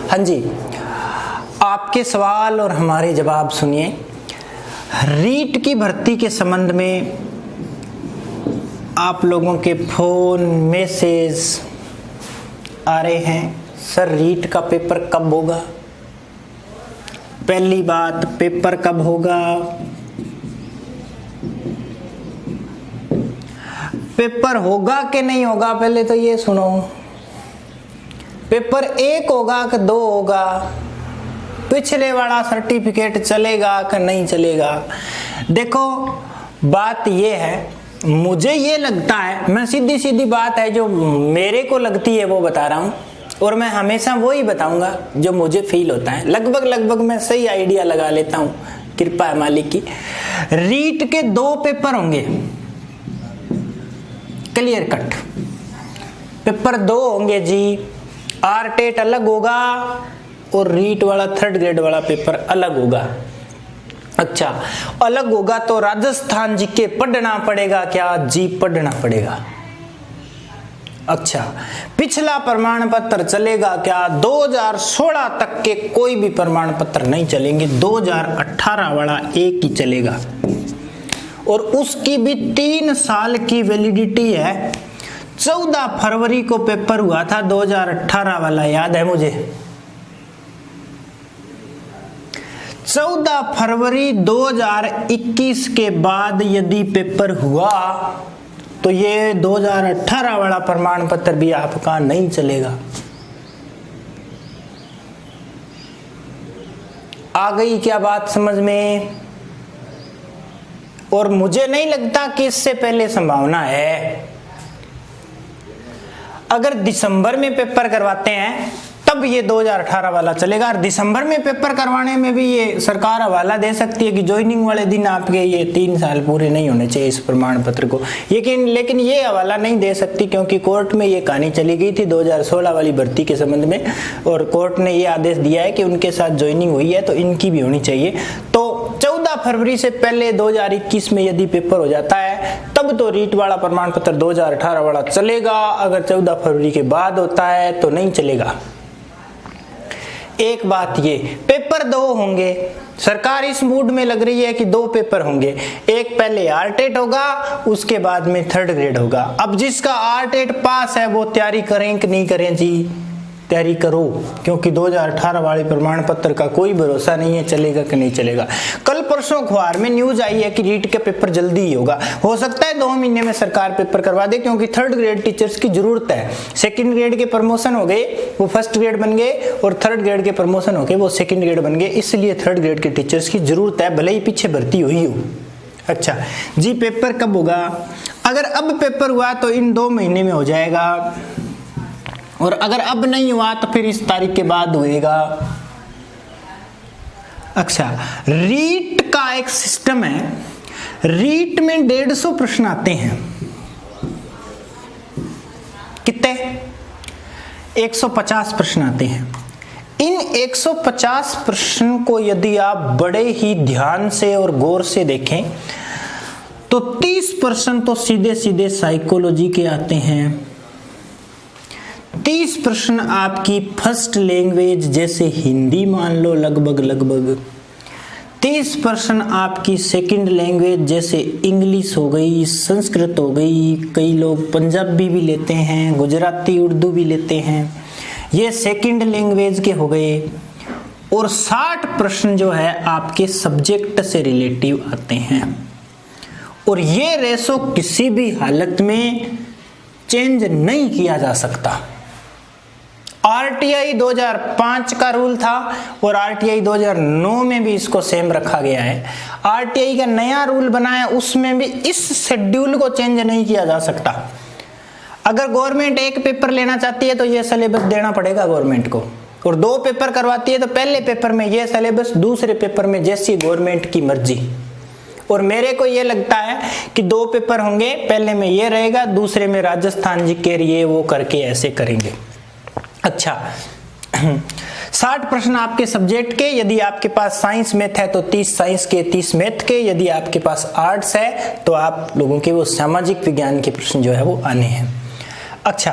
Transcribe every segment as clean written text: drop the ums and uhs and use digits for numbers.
हाँ जी, आपके सवाल और हमारे जवाब सुनिए। रीट की भर्ती के संबंध में आप लोगों के फोन मैसेज आ रहे हैं, सर रीट का पेपर कब होगा। पहली बात, पेपर कब होगा? पेपर होगा कि नहीं होगा पहले तो ये सुनो। पेपर 1 होगा कि 2 होगा? पिछले वाला सर्टिफिकेट चलेगा कि नहीं चलेगा? देखो बात ये है, मुझे ये लगता है, मैं सीधी सीधी बात है जो मेरे को लगती है वो बता रहा हूँ, और मैं हमेशा वो ही बताऊंगा जो मुझे फील होता है। लगभग मैं सही आइडिया लगा लेता हूँ, कृपा है मालिक की। रीट के 2 पेपर होंगे, क्लियर कट। पेपर 2 होंगे जी, आरटेट अलग होगा और रीट वाला 3rd ग्रेड वाला पेपर अलग होगा। अच्छा, अलग होगा तो राजस्थान जीके पढ़ना पड़ेगा क्या? जी पढ़ना पड़ेगा। अच्छा, पिछला प्रमाण पत्र चलेगा क्या? 2016 तक के कोई भी प्रमाण पत्र नहीं चलेंगे, 2018 वाला एक ही चलेगा, और उसकी भी 3 साल की वैलिडिटी है। 14 फरवरी को पेपर हुआ था 2018 वाला, याद है मुझे। 14 फरवरी 2021 के बाद यदि पेपर हुआ तो ये 2018 वाला प्रमाण पत्र भी आपका नहीं चलेगा। आ गई क्या बात समझ में? और मुझे नहीं लगता कि इससे पहले संभावना है। अगर दिसंबर में पेपर करवाते हैं तब ये 2018 वाला चलेगा, और दिसंबर में पेपर करवाने में भी ये सरकार हवाला दे सकती है कि ज्वाइनिंग वाले दिन आपके ये 3 साल पूरे नहीं होने चाहिए इस प्रमाण पत्र को। लेकिन ये हवाला नहीं दे सकती, क्योंकि कोर्ट में ये कहानी चली गई थी 2016 वाली भर्ती के संबंध में, और कोर्ट ने ये आदेश दिया है कि उनके साथ ज्वाइनिंग हुई है तो इनकी भी होनी चाहिए। तो 14 फरवरी से पहले 2021 में यदि पेपर हो जाता है तब तो रीट वाला प्रमाण पत्र 2018 वाला चलेगा। अगर 14 फरवरी के बाद होता है तो नहीं चलेगा। एक बात ये, पेपर 2 होंगे, सरकार इस मूड में लग रही है कि 2 पेपर होंगे। एक पहले आरटेट होगा, उसके बाद में 3rd ग्रेड होगा। अब जिसका आरटेट पास है वो तैयारी करें कि नहीं करें जी? तैयारी करो, क्योंकि 2018 वाले प्रमाण पत्र का कोई भरोसा नहीं है चलेगा कि नहीं चलेगा। कल परसों अखबार में न्यूज आई है कि रीट का पेपर जल्दी ही होगा। हो सकता है 2 महीने में सरकार पेपर करवा दे, क्योंकि 3rd ग्रेड टीचर्स की जरूरत है। 2nd ग्रेड के प्रमोशन हो गए, वो 1st ग्रेड बन गए, और 3rd ग्रेड के प्रमोशन हो गए, वो 2nd ग्रेड बन गए। इसलिए 3rd ग्रेड के टीचर्स की जरूरत है, भले ही पीछे भर्ती हुई हो। अच्छा जी, पेपर कब होगा? अगर अब पेपर हुआ तो इन 2 महीने में हो जाएगा, और अगर अब नहीं हुआ तो फिर इस तारीख के बाद होएगा। अच्छा, रीट का एक सिस्टम है, रीट में 150 प्रश्न आते हैं। कितने? 150 प्रश्न आते हैं। इन 150 प्रश्न को यदि आप बड़े ही ध्यान से और गौर से देखें तो 30 प्रश्न तो सीधे सीधे साइकोलॉजी के आते हैं, 30 प्रश्न आपकी फर्स्ट लैंग्वेज जैसे हिंदी मान लो, लगभग 30 प्रश्न आपकी सेकंड लैंग्वेज जैसे इंग्लिश हो गई, संस्कृत हो गई, कई लोग पंजाबी भी लेते हैं, गुजराती उर्दू भी लेते हैं, ये सेकंड लैंग्वेज के हो गए। और 60 प्रश्न जो है आपके सब्जेक्ट से रिलेटिव आते हैं, और ये रेशो किसी भी हालत में चेंज नहीं किया जा सकता। आरटीआई 2005 का रूल था, और आरटीआई 2009 में भी इसको सेम रखा गया है। आरटीआई का नया रूल बना है, उसमें भी इस शेड्यूल को चेंज नहीं किया जा सकता। अगर गवर्नमेंट एक पेपर लेना चाहती है तो ये सिलेबस देना पड़ेगा गवर्नमेंट को, और 2 पेपर करवाती है तो पहले पेपर में ये सिलेबस, दूसरे पेपर में जैसी गवर्नमेंट की मर्जी। और मेरे को ये लगता है कि 2 पेपर होंगे, पहले में ये रहेगा, दूसरे में राजस्थान जी के ये वो करके ऐसे करेंगे। अच्छा, 60 प्रश्न आपके सब्जेक्ट के, यदि आपके पास साइंस मैथ है तो 30 साइंस के, 30 मैथ के, यदि आपके पास आर्ट्स है तो आप लोगों के वो सामाजिक विज्ञान के प्रश्न जो है वो आने हैं। अच्छा,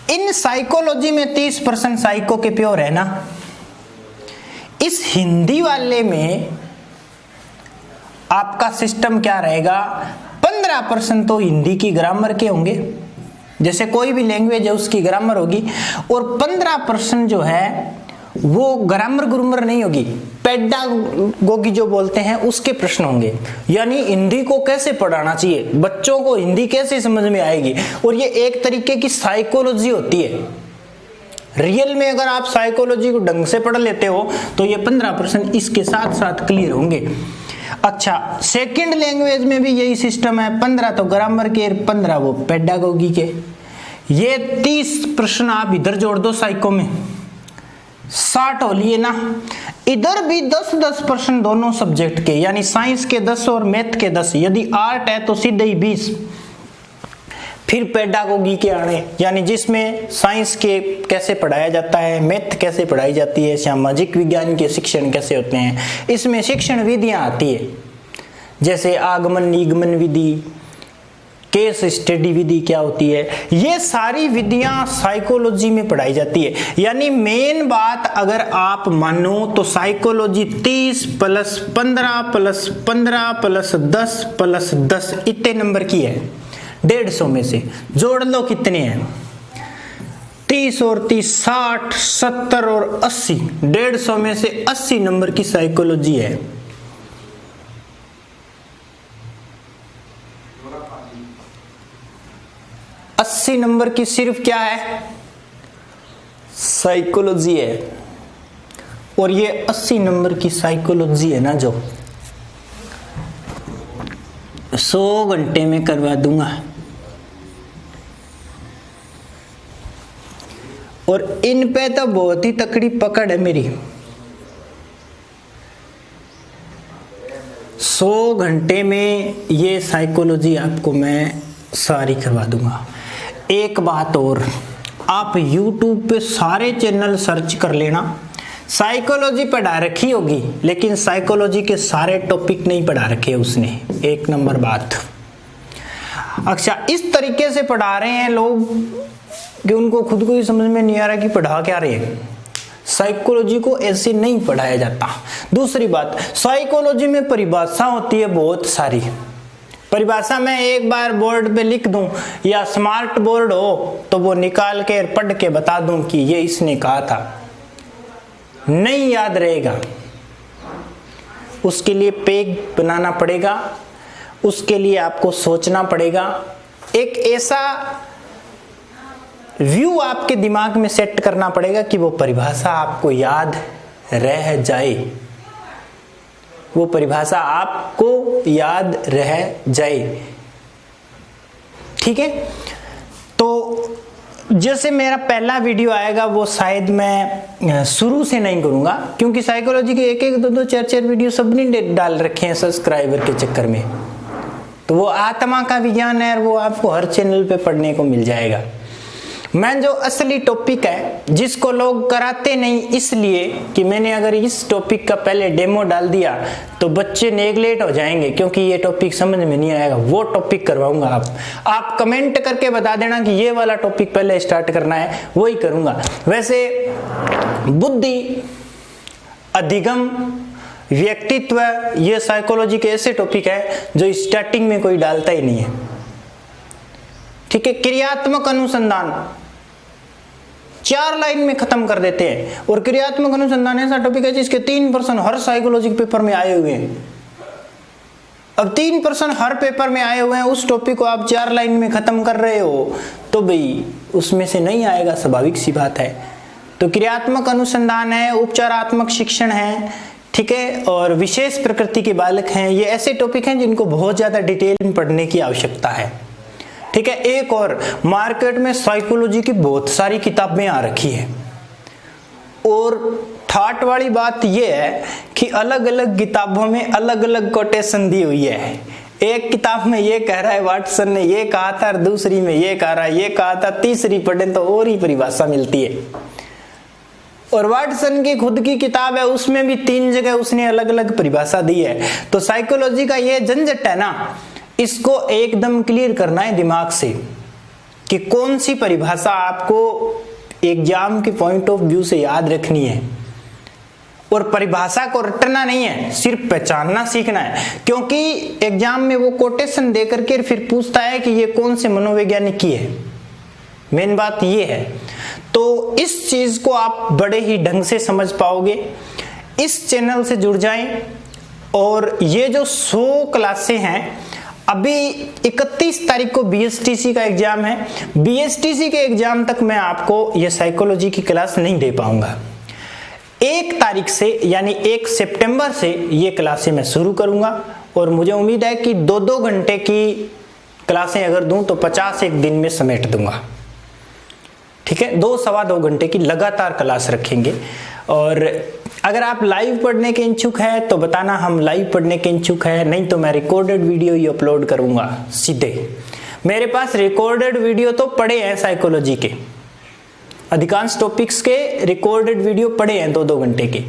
इन साइकोलॉजी में 30% साइको के प्योर है ना, इस हिंदी वाले में आपका सिस्टम क्या रहेगा, 15% तो हिंदी की ग्रामर के होंगे, जैसे कोई भी लैंग्वेज है उसकी ग्रामर होगी, और 15% जो है वो ग्रामर ग्रूमर नहीं होगी, पेडागोगी जो बोलते हैं उसके प्रश्न होंगे। यानी हिंदी को कैसे पढ़ाना चाहिए, बच्चों को हिंदी कैसे समझ में आएगी, और ये एक तरीके की साइकोलॉजी होती है। रियल में अगर आप साइकोलॉजी को ढंग से पढ़ लेते हो तो ये 15% इसके साथ साथ क्लियर होंगे। अच्छा, सेकंड लैंग्वेज में भी यही सिस्टम है, 15 तो ग्रामर के, 15 वो पेडागोगी के। ये 30 प्रश्न आप इधर जोड़ दो साइको में, 60 हो लिए ना। इधर भी 10-10% दोनों सब्जेक्ट के, यानी साइंस के 10 और मैथ के 10। यदि आर्ट है तो सीधे ही 20। फिर पेडागोगी के आने, यानी जिसमें साइंस के कैसे पढ़ाया जाता है, मैथ कैसे पढ़ाई जाती है, सामाजिक विज्ञान के शिक्षण कैसे होते हैं, इसमें शिक्षण विधियां आती है, जैसे आगमन निगमन विधि, केस स्टडी विधि क्या होती है, ये सारी विधियां साइकोलॉजी में पढ़ाई जाती है। यानी मेन बात अगर आप मानो तो साइकोलॉजी 30 + 15 + 15 + 10 + 10 इतने नंबर की है। 150 में से जोड़ लो कितने हैं, 30 और 30 60, 70 और 80, 150 में से 80 नंबर की साइकोलॉजी है। अस्सी नंबर की सिर्फ क्या है, साइकोलॉजी है। और ये 80 नंबर की साइकोलॉजी है ना, जो 100 घंटे में करवा दूंगा। और इन पे तो बहुत ही तकड़ी पकड़ है मेरी। 100 घंटे में ये साइकोलॉजी आपको मैं सारी करवा दूंगा। एक बात और, आप YouTube पे सारे चैनल सर्च कर लेना, साइकोलॉजी पढ़ा रखी होगी, लेकिन साइकोलॉजी के सारे टॉपिक नहीं पढ़ा रखे उसने। एक नंबर बात। अच्छा, इस तरीके से पढ़ा रहे हैं लोग कि उनको खुद को ही समझ में नहीं आ रहा कि पढ़ा क्या रहे हैं। साइकोलॉजी को ऐसे नहीं पढ़ाया जाता। दूसरी बात, साइकोलॉजी में परिभाषा होती है बहुत सारी। परिभाषा मैं एक बार बोर्ड पे लिख दूं या स्मार्ट बोर्ड हो तो वो निकाल के पढ़ के बता दूं कि ये इसने कहा था, नहीं याद रहेगा। उसके लिए पेज बनाना पड़ेगा, उसके लिए आपको सोचना पड़ेगा, एक ऐसा व्यू आपके दिमाग में सेट करना पड़ेगा कि वो परिभाषा आपको याद रह जाए, वो परिभाषा आपको याद रह जाए। ठीक है, तो जैसे मेरा पहला वीडियो आएगा वो शायद मैं शुरू से नहीं करूंगा, क्योंकि साइकोलॉजी के 1-1, 2-2, 4-4 वीडियो सब ने डाल रखे हैं सब्सक्राइबर के चक्कर में। तो वो आत्मा का विज्ञान है और वो आपको हर चैनल पे पढ़ने को मिल जाएगा। मैं जो असली टॉपिक है जिसको लोग कराते नहीं, इसलिए कि मैंने अगर इस टॉपिक का पहले डेमो डाल दिया तो बच्चे नेगलेक्ट हो जाएंगे, क्योंकि ये टॉपिक समझ में नहीं आएगा। वो टॉपिक करवाऊंगा। आप कमेंट करके बता देना कि ये वाला टॉपिक पहले स्टार्ट करना है, वही करूंगा। वैसे बुद्धि, अधिगम, व्यक्तित्व, ये साइकोलॉजी के ऐसे टॉपिक है जो स्टार्टिंग में कोई डालता ही नहीं है। ठीक है, क्रियात्मक अनुसंधान 4 लाइन में खत्म कर देते हैं। और क्रियात्मक अनुसंधान ऐसा टॉपिक है जिसके 3% हर साइकोलॉजी पेपर में आए हुए हैं। अब 3% हर पेपर में आए हुए हैं, उस टॉपिक को आप 4 लाइन में खत्म कर रहे हो तो भाई उसमें से नहीं आएगा, स्वाभाविक सी बात है। तो क्रियात्मक अनुसंधान है, उपचारात्मक शिक्षण है, ठीक है, और विशेष प्रकृति के बालक हैं। ये ऐसे टॉपिक हैं जिनको बहुत ज्यादा डिटेल में पढ़ने की आवश्यकता है। ठीक है, एक और, मार्केट में साइकोलॉजी की बहुत सारी किताबें आ रखी है, और ठाट वाली बात यह है कि अलग अलग किताबों में अलग अलग कोटेशन दी हुई है। एक किताब में ये कह रहा है वाटसन ने ये कहा था, दूसरी में ये कह रहा है ये कहा था, तीसरी पढ़े तो और ही परिभाषा मिलती है। और वाटसन की खुद की किताब है, उसमें भी 3 जगह उसने अलग अलग परिभाषा दी है। तो साइकोलॉजी का ये झंझट है ना, इसको एकदम क्लियर करना है दिमाग से। कि कौन सी परिभाषा आपको एग्जाम के पॉइंट ऑफ व्यू से याद रखनी है, और परिभाषा को रटना नहीं है, सिर्फ पहचानना सीखना है। क्योंकि एग्जाम में वो कोटेशन दे करके फिर पूछता है कि ये कौन से मनोवैज्ञानिक की है, मेन बात ये है। तो इस चीज को आप बड़े ही ढंग से समझ पाओगे। इस चैनल से जुड़ जाएं, और ये जो 100 क्लासें हैं, अभी 31 तारीख को बीएसटीसी का एग्जाम है। बीएसटीसी के एग्जाम तक मैं आपको ये साइकोलॉजी की क्लास नहीं दे पाऊंगा। 1 तारीख से यानी 1 सितंबर से ये क्लासें मैं शुरू करूंगा, और मुझे उम्मीद है कि 2-2 घंटे की क्लासें अगर दूं तो 50 एक दिन में समेट दूंगा। ठीक है, 2-2.25 घंटे की लगातार क्लास रखेंगे। और अगर आप लाइव पढ़ने के इच्छुक हैं तो बताना, हम लाइव पढ़ने के इच्छुक हैं, नहीं तो मैं रिकॉर्डेड वीडियो ही अपलोड करूंगा सीधे। मेरे पास रिकॉर्डेड वीडियो तो पड़े हैं साइकोलॉजी के, अधिकांश टॉपिक्स के रिकॉर्डेड वीडियो पड़े हैं 2-2 घंटे के,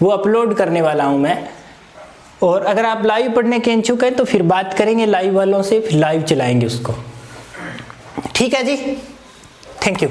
वो अपलोड करने वाला हूं मैं। और अगर आप लाइव पढ़ने के इच्छुक हैं तो फिर बात करेंगे लाइव वालों से, फिर लाइव चलाएंगे उसको। ठीक है जी, थैंक यू।